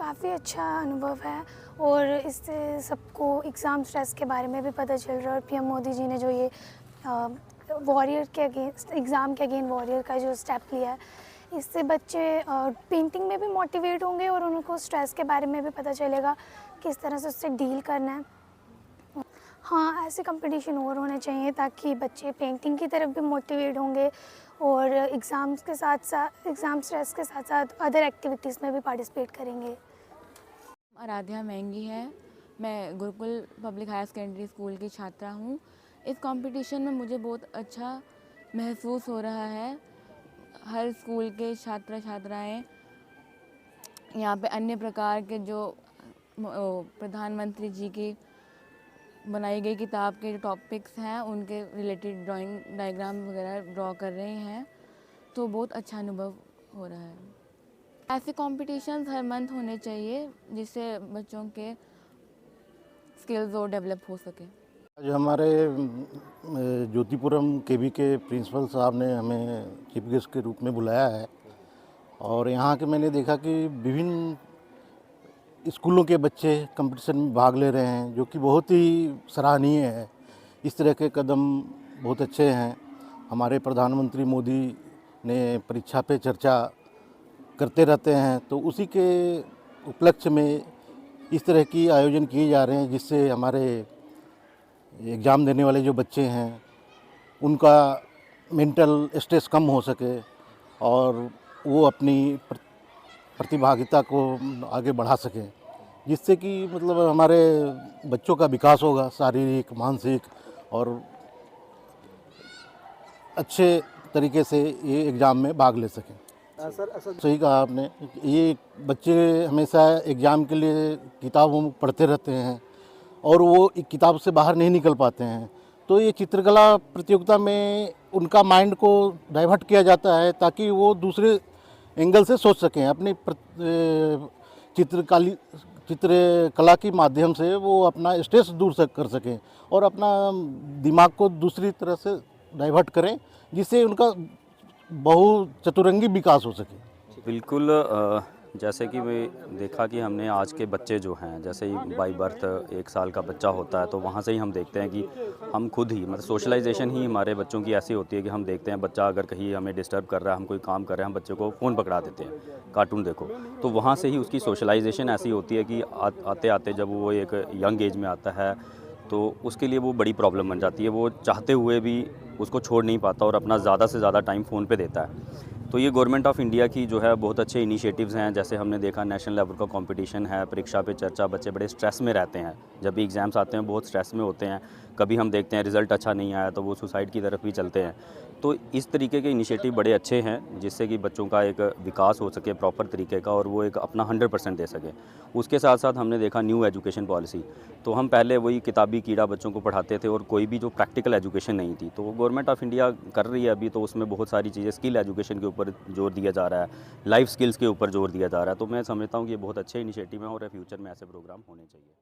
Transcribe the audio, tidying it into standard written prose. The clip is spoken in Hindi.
काफ़ी अच्छा अनुभव है और इससे सबको एग्ज़ाम स्ट्रेस के बारे में भी पता चल रहा है। और पीएम मोदी जी ने जो ये वॉरियर के अगेंस्ट एग्ज़ाम के अगेंस्ट वॉरियर का जो स्टेप लिया है, इससे बच्चे पेंटिंग में भी मोटिवेट होंगे और उनको स्ट्रेस के बारे में भी पता चलेगा किस तरह से उससे डील करना है। हाँ, ऐसे कंपटीशन और होने चाहिए ताकि बच्चे पेंटिंग की तरफ भी मोटिवेट होंगे और एग्ज़ाम स्ट्रेस के साथ साथ अदर एक्टिविटीज़ में भी पार्टिसिपेट करेंगे। आराध्या महंगी है। मैं Gurukul public higher secondary school की छात्रा हूँ। इस कंपटीशन में मुझे बहुत अच्छा महसूस हो रहा है। हर स्कूल के छात्र छात्राएं यहाँ पे अन्य प्रकार के जो प्रधानमंत्री जी की बनाई गई किताब के जो टॉपिक्स हैं उनके रिलेटेड ड्राइंग डायग्राम वगैरह ड्रॉ कर रहे हैं, तो बहुत अच्छा अनुभव हो रहा है। ऐसे कॉम्पिटिशन्स हर मंथ होने चाहिए जिससे बच्चों के स्किल्स और डेवलप हो सके। आज हमारे ज्योतिपुरम केवी के प्रिंसिपल साहब ने हमें चीफ गेस्ट के रूप में बुलाया है और यहाँ के मैंने देखा कि विभिन्न स्कूलों के बच्चे कंपटीशन में भाग ले रहे हैं, जो कि बहुत ही सराहनीय है। इस तरह के कदम बहुत अच्छे हैं। हमारे प्रधानमंत्री मोदी ने परीक्षा पे चर्चा करते रहते हैं, तो उसी के उपलक्ष्य में इस तरह की आयोजन किए जा रहे हैं जिससे हमारे एग्ज़ाम देने वाले जो बच्चे हैं उनका मेंटल स्ट्रेस कम हो सके और वो अपनी प्रतिभागिता को आगे बढ़ा सकें, जिससे कि मतलब हमारे बच्चों का विकास होगा, शारीरिक, मानसिक, और अच्छे तरीके से ये एग्ज़ाम में भाग ले सकें। सर सही कहा आपने, ये बच्चे हमेशा एग्ज़ाम के लिए किताबों पढ़ते रहते हैं और वो किताब से बाहर नहीं निकल पाते हैं, तो ये चित्रकला प्रतियोगिता में उनका माइंड को डाइवर्ट किया जाता है ताकि वो दूसरे एंगल से सोच सकें। अपनी चित्रकला के माध्यम से वो अपना स्ट्रेस दूर कर सकें और अपना दिमाग को दूसरी तरह से डाइवर्ट करें, जिससे उनका बहुचतुरंगी विकास हो सके। बिल्कुल, जैसे कि मैं देखा कि हमने आज के बच्चे जो हैं, जैसे ही बाई बर्थ 1 साल का बच्चा होता है तो वहाँ से ही हम देखते हैं कि हम खुद ही मतलब सोशलाइजेशन ही हमारे बच्चों की ऐसी होती है कि हम देखते हैं बच्चा अगर कहीं हमें डिस्टर्ब कर रहा है, हम कोई काम कर रहे हैं, हम बच्चे को फ़ोन पकड़ा देते हैं, कार्टून देखो, तो वहाँ से ही उसकी सोशलाइजेशन ऐसी होती है कि आते आते जब वो एक यंग एज में आता है तो उसके लिए वो बड़ी प्रॉब्लम बन जाती है। वो चाहते हुए भी उसको छोड़ नहीं पाता और अपना ज़्यादा से ज़्यादा टाइम फ़ोन पे देता है। तो ये गवर्नमेंट ऑफ इंडिया की जो है बहुत अच्छे इनिशिएटिव्स हैं। जैसे हमने देखा नेशनल लेवल का कंपटीशन है, परीक्षा पे चर्चा, बच्चे बड़े स्ट्रेस में रहते हैं, जब भी एग्ज़ाम्स आते हैं बहुत स्ट्रेस में होते हैं। कभी हम देखते हैं रिज़ल्ट अच्छा नहीं आया तो वो सुसाइड की तरफ भी चलते हैं। तो इस तरीके के इनिशिएटिव बड़े अच्छे हैं जिससे कि बच्चों का एक विकास हो सके प्रॉपर तरीके का और वो एक अपना 100% दे सके। उसके साथ साथ हमने देखा न्यू एजुकेशन पॉलिसी, तो हम पहले वही किताबी कीड़ा बच्चों को पढ़ाते थे और कोई भी जो प्रैक्टिकल एजुकेशन नहीं थी, तो गवर्नमेंट ऑफ इंडिया कर रही है अभी, तो उसमें बहुत सारी चीज़ें स्किल एजुकेशन के ऊपर जोर दिया जा रहा है, लाइफ स्किल्स के ऊपर जोर दिया जा रहा है। तो मैं समझता हूँ कि ये बहुत अच्छे इनिशिएटिव हैं और फ्यूचर में ऐसे प्रोग्राम होने चाहिए।